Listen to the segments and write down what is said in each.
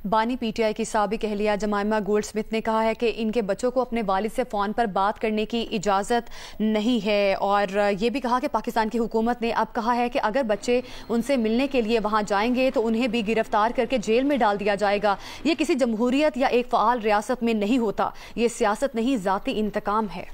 बानी पीटीआई की साबिक अहलिया जमाइमा गोल्डस्मिथ ने कहा है कि इनके बच्चों को अपने वालिद से फ़ोन पर बात करने की इजाज़त नहीं है और ये भी कहा कि पाकिस्तान की हुकूमत ने अब कहा है कि अगर बच्चे उनसे मिलने के लिए वहाँ जाएंगे तो उन्हें भी गिरफ्तार करके जेल में डाल दिया जाएगा। ये किसी जमहूरियत या एक फ़आल रियासत में नहीं होता, ये सियासत नहीं, ज़ाती इंतकाम है।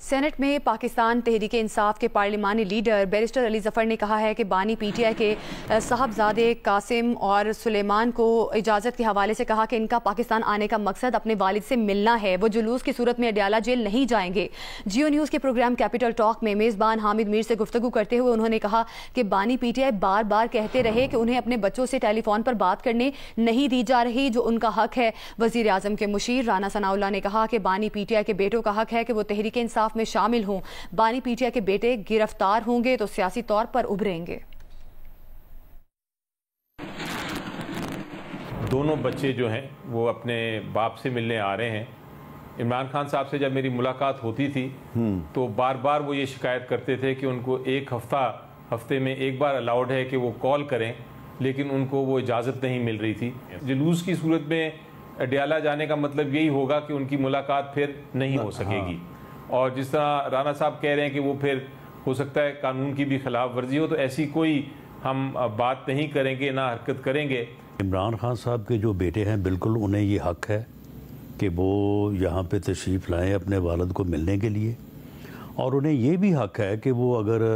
सेनेट में पाकिस्तान तहरीक इंसाफ के पार्लिमानी लीडर बैरिस्टर अली जफ़र ने कहा है कि बानी पीटीआई के साहबजादे कासिम और सुलेमान को इजाज़त के हवाले से कहा कि इनका पाकिस्तान आने का मकसद अपने वालिद से मिलना है, वो जुलूस की सूरत में अडयाला जेल नहीं जाएंगे। जियो न्यूज़ के प्रोग्राम कैपिटल टॉक में मेज़बान हामिद मीर से गुफ्तगू करते हुए उन्होंने कहा कि बानी पीटीआई बार बार कहते रहे कि उन्हें अपने बच्चों से टेलीफोन पर बात करने नहीं दी जा रही, जो उनका हक है। वज़ीर आज़म के मुशीर राना सनाउल्लाह ने कहा कि बानी पीटीआई के बेटों का हक है कि वो तहरीक इंसाफ में शामिल हों। बानी पीटीआई के बेटे गिरफ्तार होंगे तो सियासी तौर पर उभरेंगे। दोनों बच्चे जो हैं वो अपने बाप से मिलने आ रहे हैं। इमरान खान साहब से जब मेरी मुलाकात होती थी तो बार बार वो ये शिकायत करते थे कि उनको एक हफ्ते में एक बार अलाउड है कि वो कॉल करें, लेकिन उनको वो इजाज़त नहीं मिल रही थी। जुलूस की सूरत में अडयाला जाने का मतलब यही होगा कि उनकी मुलाकात फिर नहीं हो सकेगी। और जिस तरह राना साहब कह रहे हैं कि वो फिर हो सकता है कानून की भी खिलाफ वर्जी हो, तो ऐसी कोई हम बात नहीं करेंगे, ना हरकत करेंगे। इमरान खान साहब के जो बेटे हैं, बिल्कुल उन्हें ये हक है कि वो यहाँ पे तशरीफ़ लाएँ अपने वालिद को मिलने के लिए, और उन्हें ये भी हक है कि वो अगर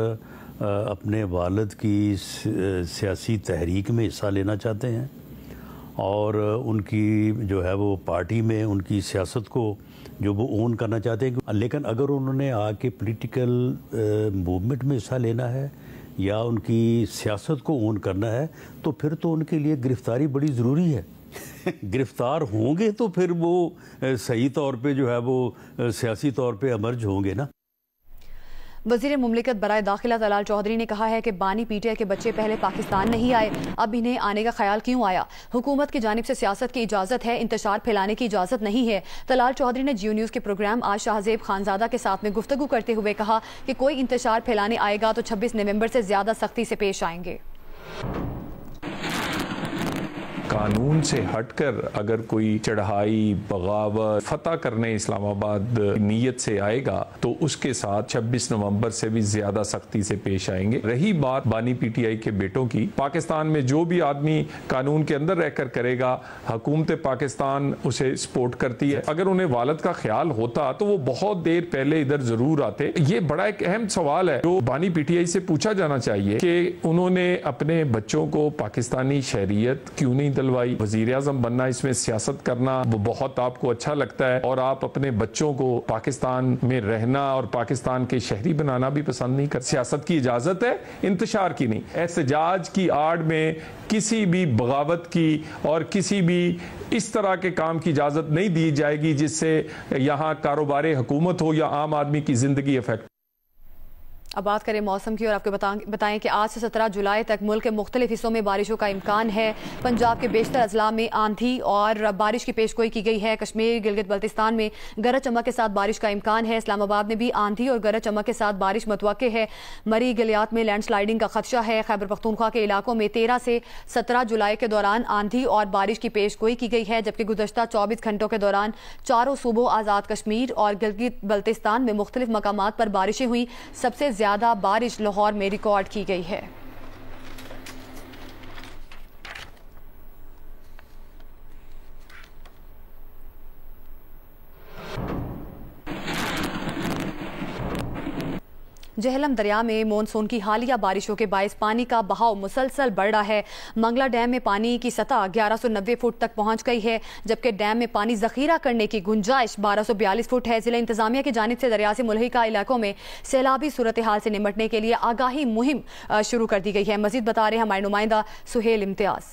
अपने वालिद की सियासी तहरीक में हिस्सा लेना चाहते हैं और उनकी जो है वो पार्टी में उनकी सियासत को जो वो ओन करना चाहते हैं, लेकिन अगर उन्होंने आके पॉलिटिकल मूवमेंट में हिस्सा लेना है या उनकी सियासत को ओन करना है तो फिर तो उनके लिए गिरफ्तारी बड़ी ज़रूरी है। गिरफ्तार होंगे तो फिर वो सही तौर पे जो है वो सियासी तौर पे एमर्ज होंगे ना। वज़ीर मुमलिकत बराए दाखिला तलाल चौधरी ने कहा है कि बानी पीटीआई के बच्चे पहले पाकिस्तान नहीं आए, अब इन्हें आने का ख्याल क्यों आया? हुकूमत की जानिब से सियासत की इजाज़त है, इंतशार फैलाने की इजाज़त नहीं है। तलाल चौधरी ने जियो न्यूज़ के प्रोग्राम आज शाहजेब खानजादा के साथ में गुफ्तगू करते हुए कहा कि कोई इंतशार फैलाने आएगा तो 26 नवंबर से ज़्यादा सख्ती से पेश आएंगे। कानून से हटकर अगर कोई चढ़ाई, बगावत, फतह करने इस्लामाबाद नीयत से आएगा तो उसके साथ 26 नवंबर से भी ज्यादा सख्ती से पेश आएंगे। रही बात बानी पीटीआई के बेटों की, पाकिस्तान में जो भी आदमी कानून के अंदर रहकर करेगा, हुकूमत पाकिस्तान उसे सपोर्ट करती है। अगर उन्हें वालिद का ख्याल होता तो वो बहुत देर पहले इधर जरूर आते। ये बड़ा एक अहम सवाल है जो बानी पीटीआई से पूछा जाना चाहिए कि उन्होंने अपने बच्चों को पाकिस्तानी शहरियत क्यों नहीं दिलवाई। वजीर आज़म बनना, इसमें सियासत करना वो बहुत आपको अच्छा लगता है और आप अपने बच्चों को पाकिस्तान में रहना और पाकिस्तान के शहरी बनाना भी पसंद नहीं कर। सियासत की इजाजत है, इंतशार की नहीं। एहतजाज की आड़ में किसी भी बगावत की और किसी भी इस तरह के काम की इजाजत नहीं दी जाएगी जिससे यहाँ कारोबार हुकूमत हो या आम आदमी की जिंदगी अफेक्ट। अब बात करें मौसम की और आपको बताएं कि आज से 17 जुलाई तक मुल्क के मुख्तलिफ हिस्सों में बारिशों का इम्कान है। पंजाब के बेशतर अजला में आंधी और बारिश की पेशगोई की गई है। कश्मीर, गिलगित बल्तिस्तान में गरज चमक के साथ बारिश का इम्कान है। इस्लामाबाद में भी आंधी और गरज चमक के साथ बारिश मुतवक्के है। मरी गलियात में लैंडस्लाइडिंग का खदशा है। खैबर पख्तूनख्वा के इलाकों में 13 से 17 जुलाई के दौरान आंधी और बारिश की पेशगोई की गई है, जबकि गुज़श्ता 24 घंटों के दौरान चारों सूबों आज़ाद कश्मीर और गिलगित बल्तिस्तान में मुख्तलिफ मकामात पर बारिशें हुई। सबसे ज्यादा बारिश लाहौर में रिकॉर्ड की गई है। जहलम दरिया में मानसून की हालिया बारिशों के बायस पानी का बहाव मुसलसल बढ़ रहा है। मंगला डैम में पानी की सतह 1190 फुट तक पहुंच गई है, जबकि डैम में पानी जखीरा करने की गुंजाइश 1242 फुट है। जिला इंतजामिया की जानिब से दरिया से मुल्हिका इलाकों में सैलाबी सूरत हाल से निपटने के लिए आगाही मुहिम शुरू कर दी गई है। मजीद बता रहे हैं हमारे नुमाइंदा सुहेल इम्तियाज।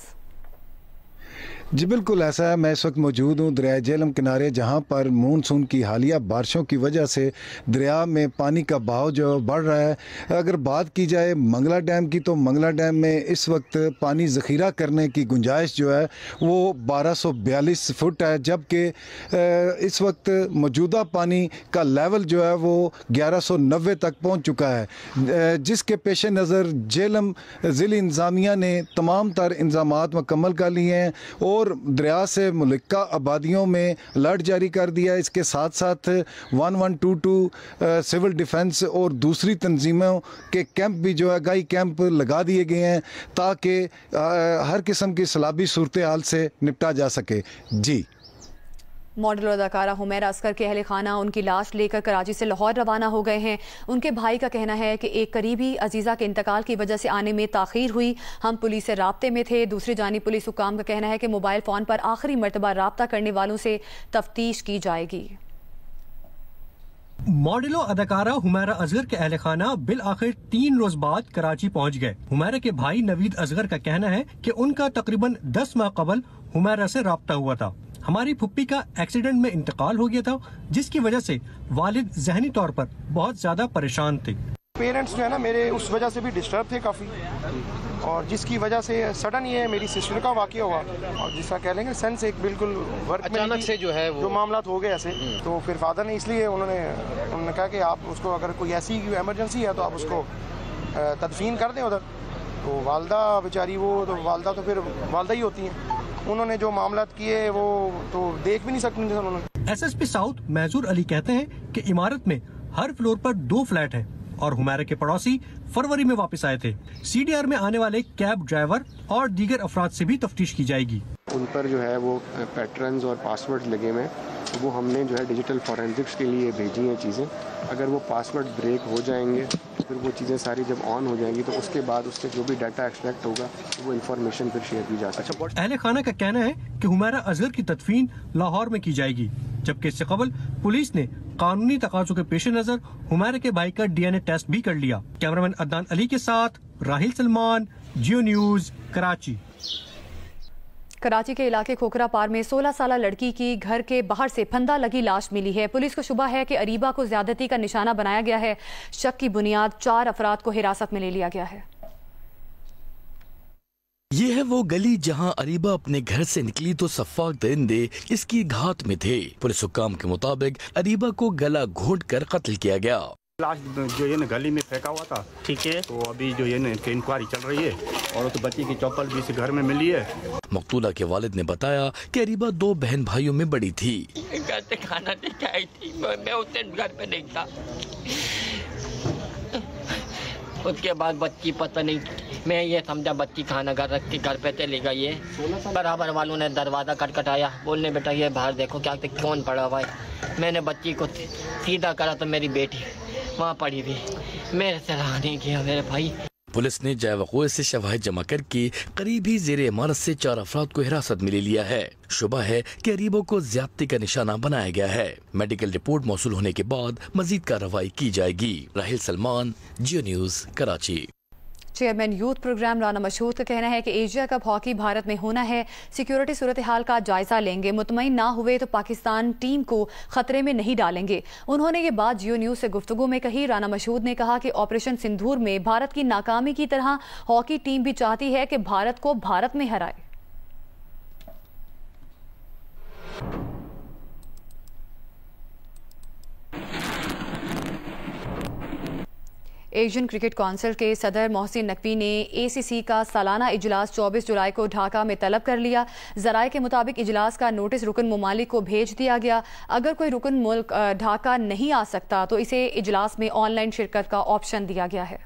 जी बिल्कुल ऐसा है। मैं इस वक्त मौजूद हूँ दरिया झेलम किनारे, जहाँ पर मानसून की हालिया बारिशों की वजह से दरिया में पानी का बहाव जो बढ़ रहा है। अगर बात की जाए मंगला डैम की, तो मंगला डैम में इस वक्त पानी ज़ख़ीरा करने की गुंजाइश जो है वो 1242 फुट है, जबकि इस वक्त मौजूदा पानी का लेवल जो है वो 1190 तक पहुँच चुका है, जिसके पेश नज़र झेलम ज़िली इंतज़ामिया ने तमाम तर इंतज़ामात मुकम्मल कर लिए हैं और दरिया से मुल्का आबादियों में अलर्ट जारी कर दिया। इसके साथ साथ 1122 सिविल डिफेंस और दूसरी तंजीमों के कैंप भी जो है गाई कैंप लगा दिए गए हैं, ताकि हर किस्म की सैलाबी सूरत हाल से निपटा जा सके। जी। मॉडल अदाकारा हुमैरा असगर के अहल खाना उनकी लाश लेकर कराची से लाहौर रवाना हो गए हैं। उनके भाई का कहना है कि एक करीबी अजीज़ा के इंतकाल की वजह से आने में ताख़ीर हुई। हम पुलिस से राब्ते में थे। दूसरी जानिब पुलिस हुक्काम का कहना है कि मोबाइल फ़ोन पर आखिरी मरतबा राब्ता करने वालों से तफ्तीश की जाएगी। मॉडलो अदाकारा हुमैरा असगर के अहल खाना बिल आखिर 3 रोज बाद कराची पहुंच गए। हुमैरा के भाई नवीद असगर का कहना है कि उनका तकरीबन 10 माह कबल हुमैरा से राब्ता हुआ था। हमारी फुप्पी का एक्सीडेंट में इंतकाल हो गया था, जिसकी वजह से वालिद जहनी तौर पर बहुत ज्यादा परेशान थे। पेरेंट्स जो है ना मेरे उस वजह से भी डिस्टर्ब थे काफ़ी, और जिसकी वजह से सडन ये मेरी सिस्टर का वाक़या हुआ, और जिसका कह लेंगे सेंस एक बिल्कुल वर्क में अचानक से जो है वो मामला हो गए ऐसे। तो फिर फादर ने इसलिए उन्होंने कहा कि आप उसको अगर कोई ऐसी एमरजेंसी है तो आप उसको तदफीन कर दें उधर। तो वालदा बेचारी वालदा तो फिर वालदा ही होती हैं, उन्होंने जो मामला किए वो तो देख भी नहीं सकते उन्होंने। SSP साउथ महजूर अली कहते हैं कि इमारत में हर फ्लोर पर 2 फ्लैट हैं और हुमैरा के पड़ोसी फरवरी में वापस आए थे। CDR में आने वाले कैब ड्राइवर और दीगर अफराद से भी तफ्तीश की जाएगी। उन पर जो है वो पैटर्न्स और पासवर्ड लगे हुए हैं, तो वो हमने जो है डिजिटल फॉरेंसिक्स के लिए भेजी हैं चीज़ें। अगर वो पासवर्ड ब्रेक हो जाएंगे तो फिर वो चीज़ें सारी जब ऑन हो जाएंगी तो उसके बाद उससे जो भी डाटा एक्सट्रैक्ट होगा वो इन्फॉर्मेशन फिर शेयर की जा सकती है। अहले खाना का कहना है कि हुमैरा असगर की तदफीन लाहौर में की जाएगी, जबकि इससे कबल पुलिस ने कानूनी तकाज़ों के पेश नज़र हुमैरा के भाई का DNA टेस्ट भी कर लिया। कैमरामैन अदनान अली के साथ राहिल सलमान, जियो न्यूज़, कराची। कराची के इलाके खोखरा पार में 16 साल लड़की की घर के बाहर से फंदा लगी लाश मिली है। पुलिस को शुबा है कि अरीबा को ज्यादती का निशाना बनाया गया है। शक की बुनियाद 4 अफराद को हिरासत में ले लिया गया है। ये है वो गली जहां अरीबा अपने घर से निकली तो सफाक दरिंदे इसकी घात में थे। पुलिस हुक्काम के मुताबिक अरीबा को गला घोंट कर कत्ल किया गया। लाश जो ये गली में फेंका हुआ था, ठीक है, तो अभी जो ये इंक्वायरी चल रही है और तो बच्ची की चप्पल भी इस घर में मिली है। मकतूला के वालिद ने बताया कि अरीबा 2 बहन भाइयों में बड़ी थी। घर से खाना लेके आई थी, मैं उसे घर पे नहीं था। उसके बाद बच्ची पता नहीं, मैं ये समझा बच्ची खाना घर रख के घर पे चली गई है। बराबर वालों ने दरवाज़ा खटखटाया, बोलने बेटा ये बाहर देखो क्या कौन पड़ा हुआ है। मैंने बच्ची को सीधा करा तो मेरी बेटी वहाँ पड़ी हुई, मेरे से रहा नहीं किया मेरे भाई। पुलिस ने जाए वक़ूए से शवाहिद जमा करके करीबी ज़ेरे इमारत से 4 अफराद को हिरासत में ले लिया है। शुबा है कि अरीबों को ज्यादती का निशाना बनाया गया है। मेडिकल रिपोर्ट मौसूल होने के बाद मजीद कार्रवाई की जाएगी। Rahil Salman, Geo News, Karachi. Chairman youth programme Rana Mashhood का कहना है कि एशिया कप हॉकी भारत में होना है। सिक्योरिटी सूरत हाल का जायजा लेंगे, मुतमईन ना हुए तो पाकिस्तान टीम को खतरे में नहीं डालेंगे। उन्होंने ये बात जियो न्यूज़ से गुफ्तगू में कही। राना मशहूद ने कहा कि ऑपरेशन सिंदूर में भारत की नाकामी की तरह हॉकी टीम भी चाहती है कि भारत को भारत में हराए। एशियन क्रिकेट काउंसिल के सदर मोहसिन नकवी ने ACC का सालाना इजलास 24 जुलाई को ढाका में तलब कर लिया। ज़राए के मुताबिक इजलास का नोटिस रुकन ममालिक को भेज दिया गया। अगर कोई रुकन मुल्क ढाका नहीं आ सकता तो इसे इजलास में ऑनलाइन शिरकत का ऑप्शन दिया गया है।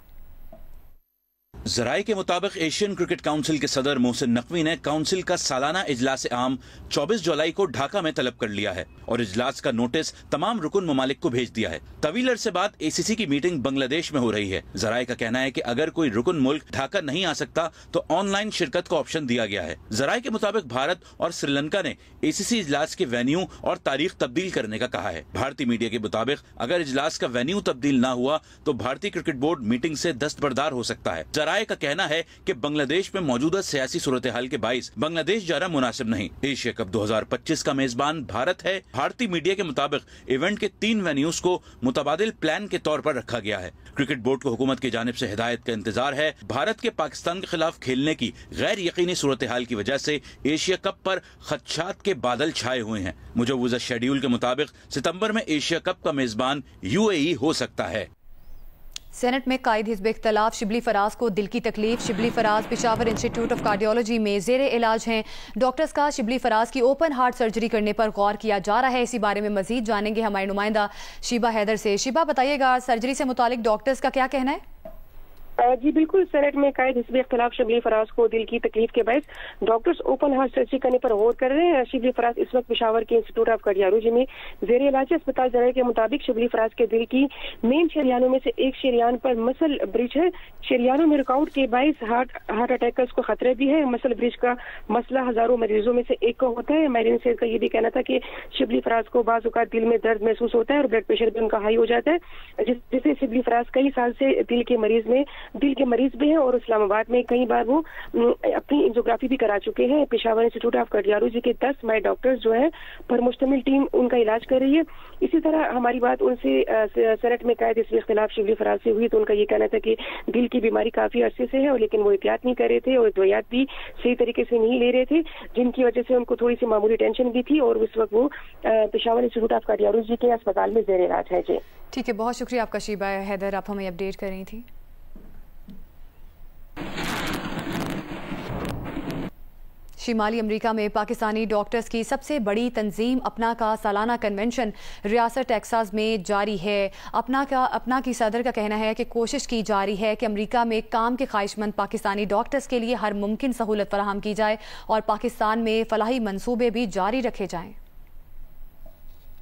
ज़राए के मुताबिक एशियन क्रिकेट काउंसिल के सदर मोहसिन नकवी ने काउंसिल का सालाना इजलास आम 24 जुलाई को ढाका में तलब कर लिया है और इजलास का नोटिस तमाम रुकन ममालिक को भेज दिया है। तवील अरसे बाद ACC की मीटिंग बांग्लादेश में हो रही है। ज़राए का कहना है कि अगर कोई रुकन मुल्क ढाका नहीं आ सकता तो ऑनलाइन शिरकत का ऑप्शन दिया गया है। ज़राए के मुताबिक भारत और श्रीलंका ने ACC इजलास के वेन्यू और तारीख तब्दील करने का कहा है। भारतीय मीडिया के मुताबिक अगर इजलास का वेन्यू तब्दील न हुआ तो भारतीय क्रिकेट बोर्ड मीटिंग से दस्तबरदार हो सकता है। ज़राए जराये का कहना है कि बांग्लादेश में मौजूदा सियासी सूरत हाल के बाइस बांग्लादेश जाना मुनासिब नहीं। एशिया कप 2025 का मेजबान भारत है। भारतीय मीडिया के मुताबिक इवेंट के 3 वेन्यूज को मुतबादिल प्लान के तौर पर रखा गया है। क्रिकेट बोर्ड को हुकूमत की जानिब से हिदायत का इंतजार है। भारत के पाकिस्तान के खिलाफ खेलने की गैर यकीनी सूरत हाल की वजह से एशिया कप पर खदशात के बादल छाए हुए हैं। मुजव्वज़ा शेड्यूल के मुताबिक सितंबर में एशिया कप का मेजबान UAE हो सकता है। सेनेट में कायद हिज़्ब इख्तिलाफ शिबली फराज को दिल की तकलीफ। Shibli Faraz Peshawar institute of cardiology में ज़ेरे इलाज हैं। डॉक्टर्स का शिबली फराज की ओपन हार्ट सर्जरी करने पर गौर किया जा रहा है। इसी बारे में मजीद जानेंगे हमारे नुमाइंदा शीबा हैदर से। शीबा, बताइएगा सर्जरी से मुतालिक डॉक्टर्स का क्या कहना है? जी बिल्कुल, सेनेट में कायद हिज़्ब इख्तिलाफ शिबली फराज को दिल की तकलीफ के बायस डॉक्टर्स ओपन हार्ट सर्जरी करने पर गौर कर रहे हैं। शिबली फराज इस वक्त पेशावर के इंस्टीट्यूट ऑफ कार्डियोलॉजी में ज़ेरे इलाज। अस्पताल जराये के मुताबिक शिबली फराज के दिल की मेन शरियानों में से एक शरियान पर मसल ब्रिज है। शरियानों में रुकावट के बायस हार्ट अटैक का उसको खतरे भी है। मसल ब्रिज का मसला हजारों मरीजों में से एक को होता है। माहिरीन सेहत का ये भी कहना था कि शिबली फराज को बाज़ औक़ात दिल में दर्द महसूस होता है और ब्लड प्रेशर भी उनका हाई हो जाता है, जिससे शिबली फराज कई साल से दिल के मरीज भी हैं और इस्लामाबाद में कई बार वो अपनी एंजियोग्राफी भी करा चुके हैं। पेशावर इंस्टीट्यूट ऑफ कार्डियोलॉजी के 10 माहिर डॉक्टर्स जो है पर मुश्तमिल टीम उनका इलाज कर रही है। इसी तरह हमारी बात उनसे सेनेट में कायद हिज़्ब इख्तिलाफ शिबली फराज से हुई तो उनका ये कहना था कि दिल की बीमारी काफी अरसे से है और लेकिन वो एहतियात नहीं कर रहे थे और दवाइयात भी सही तरीके से नहीं ले रहे थे, जिनकी वजह से उनको थोड़ी सी मामूली टेंशन भी थी और उस वक्त वो पेशावर इंस्टीट्यूट ऑफ कार्डियोलॉजी के अस्पताल में ज़ेरे इलाज है। जी ठीक है, बहुत शुक्रिया आपका शीबा हैदर, आप हमें अपडेट कर रही थी। शिमाली अमेरिका में पाकिस्तानी डॉक्टर्स की सबसे बड़ी तंजीम अपना का सालाना कन्वेंशन रियासत टेक्सास में जारी है। अपना की सदर का कहना है कि कोशिश की जा रही है कि अमेरिका में काम के ख्वाहिशमंद पाकिस्तानी डॉक्टर्स के लिए हर मुमकिन सहूलत फराहम की जाए और पाकिस्तान में फलाही मंसूबे भी जारी रखे जाएं।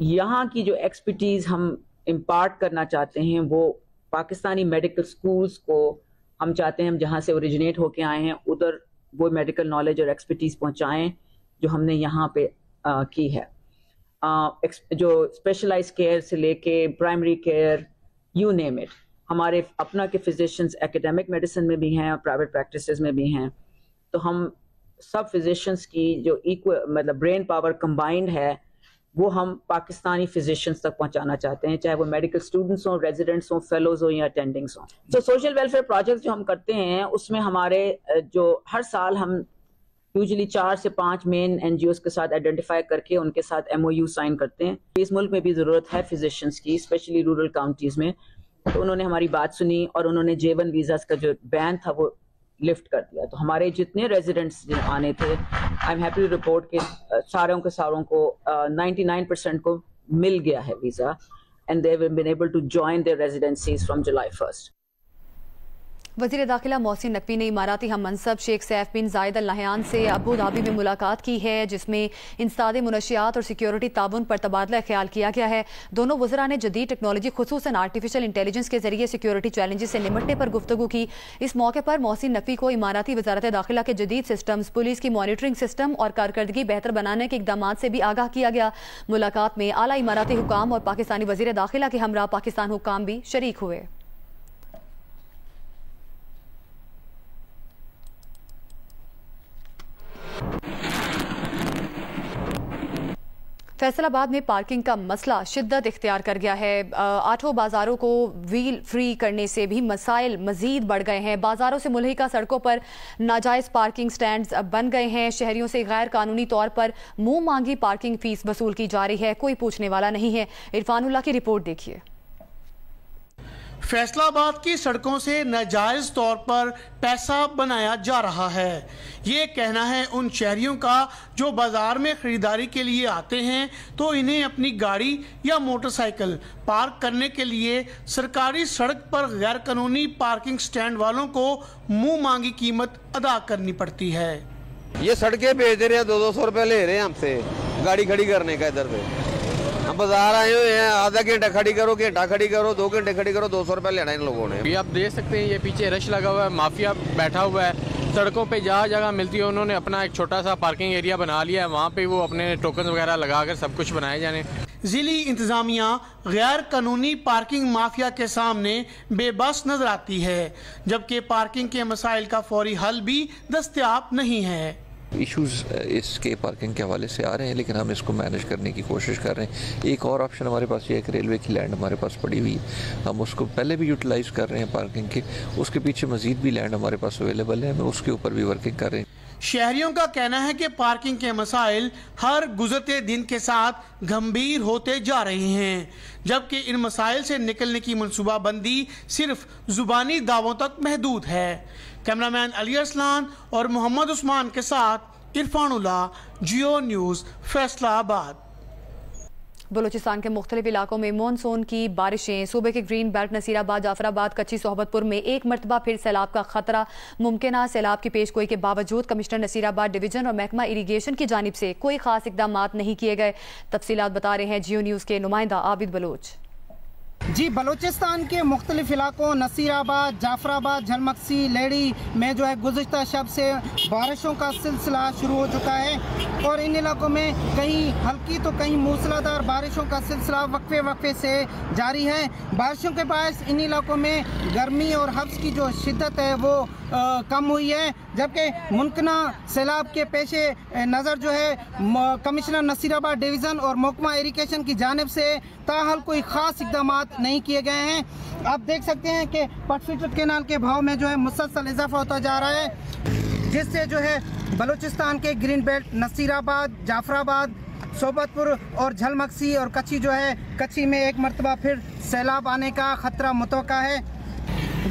यहाँ की जो एक्सपर्टीज़ हम इम्पार्ट करना चाहते हैं वो पाकिस्तानी मेडिकल स्कूल्स को हम चाहते हैं, हम जहाँ से ओरिजिनेट होके आए हैं उधर वो मेडिकल नॉलेज और एक्सपर्टीज पहुंचाएं जो हमने यहाँ पे की है। जो स्पेशलाइज्ड केयर से लेके primary care, you name it, हमारे अपना के फिजिशियंस एकेडमिक मेडिसिन में भी हैं और प्राइवेट प्रैक्टिसेस में भी हैं। तो हम सब फिजिशियंस की जो इक्वल मतलब ब्रेन पावर कंबाइंड है वो हम पाकिस्तानी फिजिशियंस तक पहुंचाना चाहते हैं, चाहे वो मेडिकल स्टूडेंट्स हों, रेजिडेंट्स हों, फेलोज हों या अटेंडिंग्स हों। तो सोशल वेलफेयर प्रोजेक्ट्स जो हम करते हैं उसमें हमारे जो हर साल हम यूजुअली 4 से 5 मेन NGOs के साथ आइडेंटिफाई करके उनके साथ MOU साइन करते हैं। इस मुल्क में भी ज़रूरत है फिजिशियंस की, स्पेशली रूरल काउंटीज़ में। तो उन्होंने हमारी बात सुनी और उन्होंने J1 वीज़ास का जो बैन था वो लिफ्ट कर दिया। तो हमारे जितने रेजिडेंट्स आने थे, I am happy to report के सारों को 99% को मिल गया है visa and they have been able to join their residencies from July 1। वज़ीर दाखिला मोहसिन नकवी ने इमाराती हम मनसब शेख सैफ बिन जायद अल नहयान से अबू धाबी में मुलाकात की है, जिसमें इंसदाद मुनशियात और सिक्योरिटी ताउन पर तबादला ख्याल किया गया है। दोनों वज़रा ने जदीद टेक्नोलॉजी खुसूसन आर्टिफिशियल इंटेलिजेंस के जरिए सिक्योरिटी चैलेंजेस से निपटने पर गुफ्तगू की। इस मौके पर मोहसिन नकवी को इमाराती वजारत दाखिला के जदीद सिस्टम्स, पुलिस की मॉनिटरिंग सिस्टम और कारकर्दगी बेहतर बनाने के इकदाम से भी आगाह किया गया। मुलाकात में आला इमाराती हुकाम और पाकिस्तानी वज़ीर दाखिला के हमरा पाकिस्तान हुकाम भी शरीक हुए। फैसलाबाद में पार्किंग का मसला शिद्दत इख्तियार कर गया है। 8 बाजारों को व्हील फ्री करने से भी मसाइल मजीद बढ़ गए हैं। बाजारों से मुल्हिका सड़कों पर नाजायज़ पार्किंग स्टैंड्स बन गए हैं। शहरियों से गैर कानूनी तौर पर मुंह मांगी पार्किंग फीस वसूल की जा रही है, कोई पूछने वाला नहीं है। इरफानुल्लाह की रिपोर्ट देखिए। फैसलाबाद की सड़कों से नाजायज तौर पर पैसा बनाया जा रहा है, ये कहना है उन शहरियों का जो बाजार में खरीदारी के लिए आते हैं तो इन्हें अपनी गाड़ी या मोटरसाइकिल पार्क करने के लिए सरकारी सड़क पर गैर कानूनी पार्किंग स्टैंड वालों को मुंह मांगी कीमत अदा करनी पड़ती है। ये सड़कें बेच दे रहे हैं, 200 रुपये ले रहे हैं हमसे गाड़ी खड़ी करने का। इधर पे हम बाजार आए हुए हैं, आधा घंटा खड़ी करो, घंटा खड़ी करो, 2 घंटे खड़ी करो, 200 रुपये लेना इन लोगों ने। अभी आप देख सकते हैं ये पीछे रश लगा हुआ है, माफिया बैठा हुआ है। सड़कों पे जहाँ जगह मिलती है उन्होंने अपना एक छोटा सा पार्किंग एरिया बना लिया है, वहाँ पे वो अपने टोकन वगैरह लगाकर सब कुछ बनाए जाने। जिली इंतजामिया गैर कानूनी पार्किंग माफिया के सामने बेबस नजर आती है, जबकि पार्किंग के मसाइल का फौरी हल भी दस्तयाब नहीं है। इश्यूज इसके पार्किंग के हवाले से आ रहे हैं, लेकिन हम इसको मैनेज करने की कोशिश कर रहे हैं। एक और ऑप्शन हमारे पास ये है कि रेलवे की लैंड हमारे पास पड़ी हुई है, हम उसको पहले भी यूटिलाइज कर रहे हैं पार्किंग के, उसके पीछे मजीद भी लैंड हमारे पास अवेलेबल है, हम उसके ऊपर भी वर्किंग कर रहे हैं। शहरियों का कहना है कि पार्किंग के मसाइल हर गुजरते दिन के साथ गंभीर होते जा रहे हैं, जबकि इन मसाइल से निकलने की मनसूबाबंदी सिर्फ जुबानी दावों तक महदूद है। कैमरामैन अली अरसलान और मोहम्मद उस्मान के साथ इरफानुल्लाह, जियो न्यूज़, फैसलाबाद। बलूचिस्तान के मुख्तलिफ इलाकों में मानसून की बारिशें। सूबे के ग्रीन बेल्ट नसीराबाद, जाफराबाद, कच्ची सोहबतपुर में एक मरतबा फिर सैलाब का खतरा। मुमकिन सैलाब की पेशगोई के बावजूद कमिश्नर नसीराबाद डिवीजन और महकमा इरीगेशन की जानिब से कोई खास इकदाम नहीं किए गए। तफसीलात बता रहे हैं जियो न्यूज़ के नुमाइंदा आबिद बलोच। जी, बलूचिस्तान के मुख्तलिफ इलाकों नसीराबाद, जाफराबाद, झलमक्सी, लेडी में जो है गुज़िश्ता शब से बारिशों का सिलसिला शुरू हो चुका है और इन इलाकों में कहीं हल्की तो कहीं मूसलाधार बारिशों का सिलसिला वक्फे वक्फे से जारी है। बारिशों के बायस इन इलाकों में गर्मी और हब्स की जो शिद्दत है वो कम हुई है, जबकि मुमकिना सैलाब के पेशे नज़र जो है कमिश्नर नसीराबाद डिवीज़न और महकमा इरीगेशन की जानिब से ताहल कोई ख़ास इक़दाम नहीं किए गए हैं। आप देख सकते हैं कि पटफिटर केनाल के भाव में जो है मुसलसल इजाफा होता जा रहा है, जिससे जो है बलूचिस्तान के ग्रीन बेल्ट नसीराबाद, जाफराबाद, सोबतपुर और झलमक्सी और कच्ची जो है कच्ची में एक मरतबा फिर सैलाब आने का खतरा मुतवक्का है,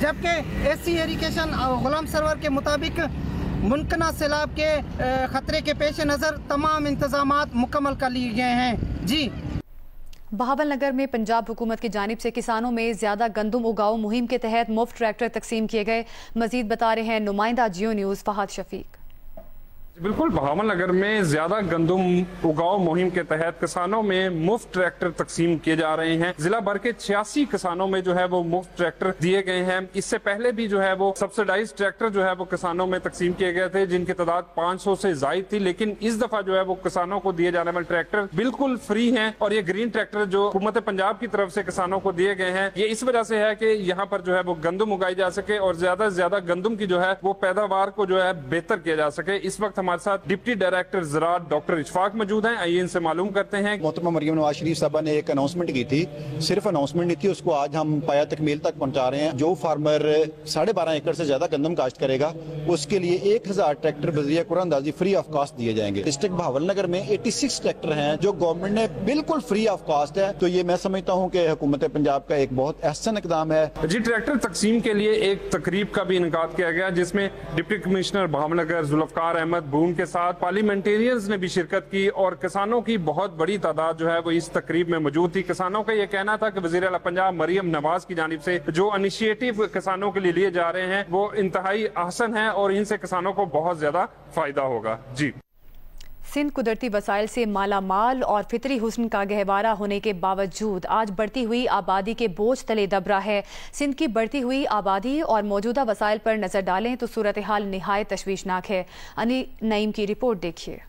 जबकि एसी इरीगेशन गुलाम सरवर के मुताबिक मुमकिना सैलाब के खतरे के पेश नज़र तमाम इंतजामात मुकम्मल कर लिए गए हैं। जी, बहावल नगर में पंजाब हुकूमत की जानिब से किसानों में ज्यादा गंदम उगाओ मुहिम के तहत मुफ्त ट्रैक्टर तकसीम किए गए। मजीद बता रहे हैं नुमाइंदा जियो न्यूज़ फहद शफीक। बिल्कुल, बहावल नगर में ज्यादा गंदम उगाओ मुहिम के तहत किसानों में मुफ्त ट्रैक्टर तकसीम किए जा रहे हैं। जिला भर के 86 किसानों में जो है वो मुफ्त ट्रैक्टर दिए गए हैं। इससे पहले भी जो है वो सब्सिडाइज ट्रैक्टर जो है वो किसानों में तकसीम किए गए थे, जिनकी तादाद 500 से जायद थी, लेकिन इस दफा जो है वो किसानों को दिए जाने वाले ट्रैक्टर बिल्कुल फ्री हैं। और ये ग्रीन ट्रैक्टर जो हुकूमत पंजाब की तरफ से किसानों को दिए गए हैं, ये इस वजह से है कि यहाँ पर जो है वो गंदम उगाई जा सके और ज्यादा से ज्यादा गंदम की जो है वो पैदावार को जो है बेहतर किया जा सके। इस वक्त हमारे साथ डिप्टी डायरेक्टर ज़राअत डॉक्टर इशफाक मौजूद हैं, आइए इनसे मालूम करते हैं। मोहतरमा मरियम नवाज शरीफ साहबा ने एक अनाउंसमेंट की थी, सिर्फ अनाउंसमेंट नहीं थी, उसको आज हम पाया तकमील तक पहुंचा रहे हैं। जो फार्मर 12.5 एकड़ से ज्यादा गंदम काश्त करेगा उसके लिए 1000 ट्रैक्टर बजरिया कुरानंदाजी फ्री ऑफ कास्ट दिए जाएंगे। डिस्ट्रिक्ट बहावल नगर में 86 ट्रैक्टर हैं जो गवर्नमेंट ने बिल्कुल फ्री ऑफ कास्ट है, तो ये मैं समझता हूँ कि हुकूमत पंजाब का एक बहुत अहसन इकदाम है। जी, ट्रैक्टर तकसीम के लिए एक तकरीब का भी इनका किया गया, जिसमें डिप्टी कमिश्नर बहावल नगर जुल्फकार अहमद बून के साथ पार्लियामेंटेरियंस ने भी शिरकत की और किसानों की बहुत बड़ी तादाद जो है वो इस तकरीब में मौजूद थी। किसानों का ये कहना था कि वज़ीर आला पंजाब मरियम नवाज की जानिब से जो इनिशिएटिव किसानों के लिए लिए जा रहे हैं वो इंतहाई अहसन है और इनसे किसानों को बहुत ज्यादा फायदा होगा। जी, सिंध कुदरती वसाइल से माला माल और फितरी हुस्न का गहवारा होने के बावजूद आज बढ़ती हुई आबादी के बोझ तले दब रहा है। सिंध की बढ़ती हुई आबादी और मौजूदा वसाइल पर नजर डालें तो सूरत हाल निहायत तशवीशनाक है। अनी नईम की रिपोर्ट देखिए।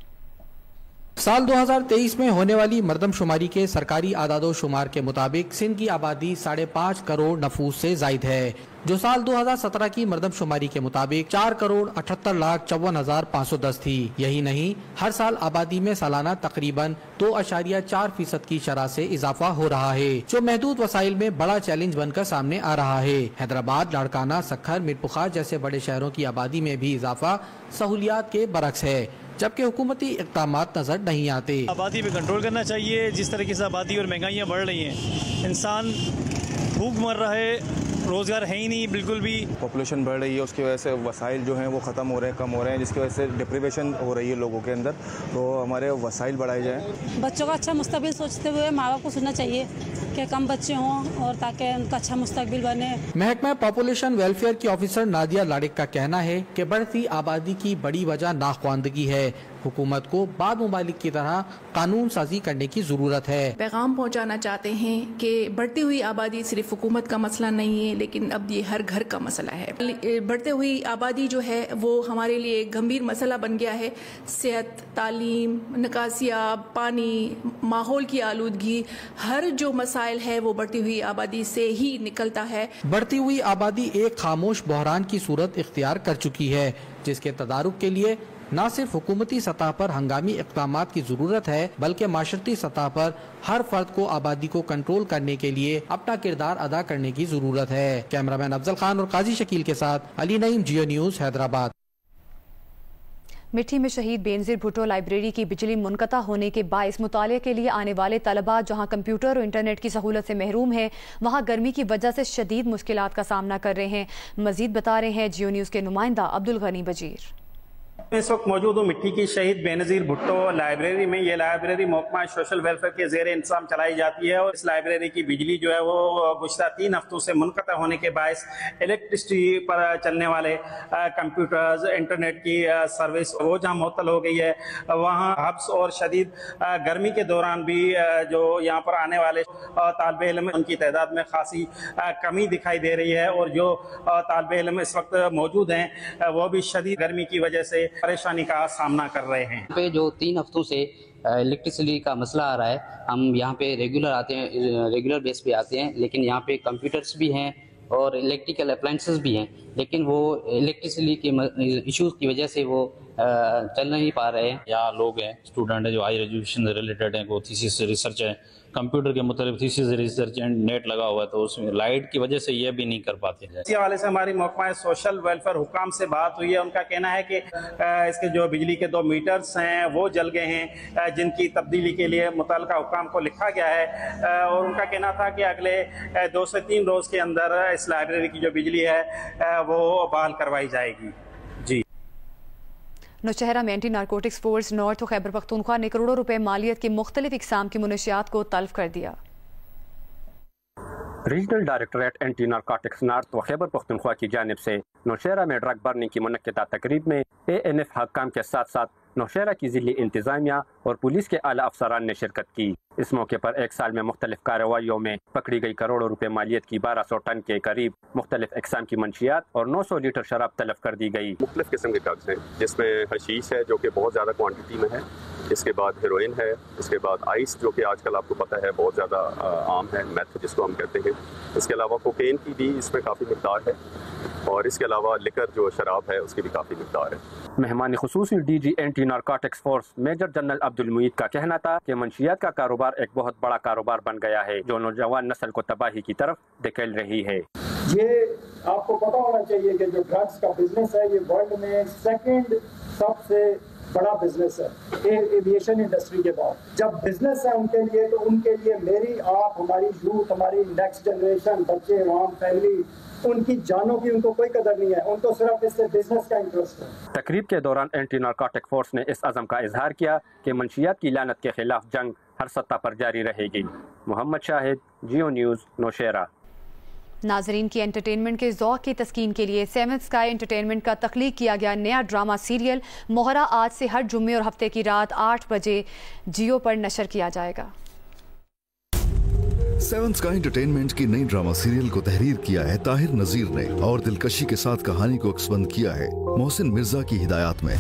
साल 2023 में होने वाली मरदमशुमारी के सरकारी आदादो शुमार के मुताबिक सिंध की आबादी 5.5 करोड़ नफूस से जायद है, जो साल 2017 की मरदमशुमारी के मुताबिक 4,78,54,510 थी। यही नहीं, हर साल आबादी में सालाना तकरीबन 2.4% की शरह से इजाफा हो रहा है, जो महदूद वसाइल में बड़ा चैलेंज बनकर सामने आ रहा है। हैदराबाद, लाड़काना, सक्खर, मीरपुखार जैसे बड़े शहरों की आबादी में भी इजाफा सहूलियात के बरक्स है, जबकि हुकूमती इक़दामात नजर नहीं आते। आबादी पे कंट्रोल करना चाहिए। जिस तरीके से आबादी और महंगाइयाँ बढ़ रही हैं, इंसान भूख मर रहा है, रोज़गार है ही नहीं बिल्कुल भी। पॉपुलेशन बढ़ रही है, उसकी वजह से वसाइल जो हैं वो ख़त्म हो रहे हैं, कम हो रहे हैं, जिसकी वजह से डिप्रीवेशन हो रही है लोगों के अंदर। तो हमारे वसाइल बढ़ाए जाएँ। बच्चों का अच्छा मुस्तकबिल सोचते हुए माँ बाप को सोचना चाहिए कि कम बच्चे हों और ताकि उनका अच्छा मुस्तकबिल बने। महकमा पॉपुलेशन वेलफेयर की ऑफिसर नादिया लाड़िक का कहना है कि बढ़ती आबादी की बड़ी वजह नाख्वानदगी है। हुकूमत को बाद मुमालिक की तरह कानून साजी करने की जरूरत है। पैगाम पहुंचाना चाहते हैं कि बढ़ती हुई आबादी सिर्फ हुकूमत का मसला नहीं है, लेकिन अब ये हर घर का मसला है। बढ़ते हुई आबादी जो है वो हमारे लिए गंभीर मसला बन गया है। सेहत, तालीम, निकासियाब, पानी, माहौल की आलूदगी, हर जो मसाइल है वो बढ़ती हुई आबादी से ही निकलता है। बढ़ती हुई आबादी एक खामोश बहरान की सूरत इख्तियार कर चुकी है, जिसके तदारुक के लिए न सिर्फ हुकूमती सतह पर हंगामी इक़दामात की जरूरत है, बल्कि माशरती सतह पर हर फर्द को आबादी को कंट्रोल करने के लिए अपना किरदार अदा करने की जरूरत है। कैमरामैन अफजल खान और काजी शकील के साथ अली नईम, जियो न्यूज़, हैदराबाद। मिठी में शहीद बेनज़ीर भुट्टो लाइब्रेरी की बिजली मुनक़ता होने के बायस मुताले के लिए आने वाले तलबा जहां कंप्यूटर और इंटरनेट की सहूलत से महरूम हैं, वहां गर्मी की वजह से शदीद मुश्किलात का सामना कर रहे हैं। मजीद बता रहे हैं जियो न्यूज़ के नुमाइंदा अब्दुल गनी बजीर। इस वक्त मौजूद हूँ मिट्टी की शहीद बेनज़ीर भुट्टो लाइब्रेरी में। ये लाइब्रेरी महकमा सोशल वेलफेयर के जेर इंतजाम चलाई जाती है और इस लाइब्रेरी की बिजली जो है वो गुज़श्ता 3 हफ्तों से मुनक़ता होने के बायस इलेक्ट्रिसिटी पर चलने वाले कंप्यूटर्स, इंटरनेट की सर्विस वो जहाँ मुअत्तल हो गई है, वहाँ हब्स और शदीद गर्मी के दौरान भी जो यहाँ पर आने वाले तालिब इल्म उनकी तादाद में खासी कमी दिखाई दे रही है और जो तालिब इल्म इस वक्त मौजूद हैं वो भी शदीद गर्मी की वजह से परेशानी का सामना कर रहे हैं। पे जो 3 हफ्तों से इलेक्ट्रिसिटी का मसला आ रहा है, हम यहाँ पे रेगुलर आते हैं, रेगुलर बेस पे आते हैं, लेकिन यहाँ पे कंप्यूटर्स भी हैं और इलेक्ट्रिकल अप्लायंसेस भी हैं, लेकिन वो इलेक्ट्रिसिटी के इश्यूज की वजह से वो चल नहीं पा रहे हैं। यहाँ लोग हैं, स्टूडेंट हैं जो हायर एजुकेशन से रिलेटेड हैं, को थीसिस रिसर्च है, कंप्यूटर के मतलब थीसिस रिसर्च एंड नेट लगा हुआ है, तो उसमें लाइट की वजह से ये भी नहीं कर पाते हैं। इसी हवाले से हमारी महकमा सोशल वेलफेयर हुकाम से बात हुई है। उनका कहना है कि इसके जो बिजली के 2 मीटर्स हैं वो जल गए हैं, जिनकी तब्दीली के लिए मुतल्लिका हुकाम को लिखा गया है और उनका कहना था कि अगले 2 से 3 रोज के अंदर इस लाइब्रेरी की जो बिजली है वो बहाल करवाई जाएगी। जी। नौशहरा में एंटी नारकोटिक्स फोर्स नॉर्थ और खैबर पख्तूनख्वा ने करोड़ों रुपए मालियत की मुख्तलिफ इकसाम की मुनशियात को तल्फ कर दिया। Regional directorate anti narcotics north व खैबर पख्तूनख्वा की जानिब से नौशहरा में ड्रग बर्निंग की मुनक्किदा तकरीब में ANF हकाम के साथ साथ नौशहरा की ज़िली इंतज़ामिया और पुलिस के आला अफसरान ने शिरकत की। इस मौके पर 1 साल में मुख्तलिफ कार्रवाइयों में पकड़ी गई करोड़ों रुपए मालियत की 1200 टन के करीब मुख्तलिफ इकसाम की मंशियात और 900 लीटर शराब तलब कर दी गई। मुख्तलिफ किस्म के ड्रग्स हैं, जिसमें हशीश है जो कि बहुत ज़्यादा क्वान्टिटी में है, इसके बाद हेरोइन है, इसके बाद आइस जो कि आजकल आपको पता है बहुत ज़्यादा आम है, मैथ जिसको हम कहते हैं, इसके अलावा कोकेन की भी इसमें काफ़ी मिकदार है और इसके अलावा लिकर जो शराब है उसकी भी काफ़ी मिकदार है। मेहमान खुसूसी DG anti narcotics force major general Abdul Muid का कहना था कि मंशियात का कारोबार एक बहुत बड़ा कारोबार बन गया है जो नौजवान नस्ल को तबाही की तरफ धकेल रही है। ये आपको पता होना चाहिए कि जो ड्रग्स का बिजनेस है ये वर्ल्ड में 2nd सबसे बड़ा बिजनेस है एविएशन इंडस्ट्री के बाद। जब बिजनेस है उनके लिए तो उनके लिए मेरी आप हमारी यूथ हमारी नेक्स्ट जनरेशन बच्चे आम फैमिली उनकी जानों की उनको कोई कदर नहीं है, उनको सिर्फ इससे बिजनेस का इंटरेस्ट है। तकरीब के दौरान एंटी नारकोटिक फोर्स ने इस अज़म का इजहार किया कि मंशियात की लानत के खिलाफ जंग हर सतह पर जारी रहेगी। मोहम्मद शाहिद, जियो न्यूज़, नौशहरा। नाजरीन की एंटरटेनमेंट के ज़ौक़ की तस्कीन के लिए 7 स्काई एंटरटेनमेंट का तख्लीक किया गया नया ड्रामा सीरियल मोहरा आज से हर जुम्मे और हफ्ते की रात 8 बजे जियो पर नशर किया जाएगा। 7 स्काई एंटरटेनमेंट की नई ड्रामा सीरियल को तहरीर किया है ताहिर नजीर ने और दिलकशी के साथ कहानी को अक्सबंद किया है मोहसिन मिर्जा की हिदायत में।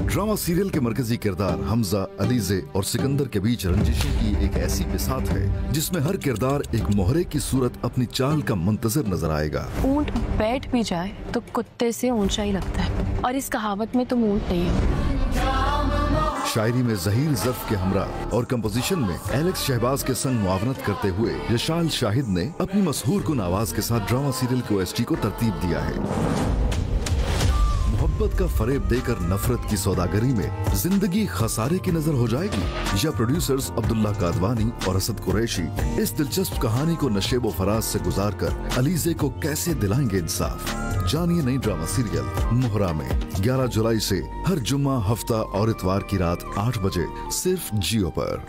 ड्रामा सीरियल के मरकजी किरदार हमजा, अलीजे और सिकंदर के बीच रंजिशों की एक ऐसी बिसात है जिसमें हर किरदार एक मोहरे की सूरत अपनी चाल का मुंतजर नजर आएगा। ऊंट बैठ भी जाए तो कुत्ते से ऊंचा ही लगता है और इस कहावत में तुम ऊंट नहीं हो। शायरी में जहीर ज़र्फ के हमरा और कंपोजिशन में एलेक्स शहबाज के संग मुआवनत करते हुए यशाल शाहिद ने अपनी मशहूर कुन आवाज के साथ ड्रामा सीरियल के OST को तरतीब दिया है। मोहब्बत का फरेब देकर नफरत की सौदागरी में जिंदगी खसारे की नजर हो जाएगी या प्रोड्यूसर्स अब्दुल्ला कादवानी और असद कुरैशी इस दिलचस्प कहानी को नशेबो फराज से गुजार कर अलीजे को कैसे दिलाएंगे इंसाफ। जानिए नई ड्रामा सीरियल मोहरा में 11 जुलाई से हर जुम्मा, हफ्ता और इतवार की रात 8 बजे सिर्फ जियो पर।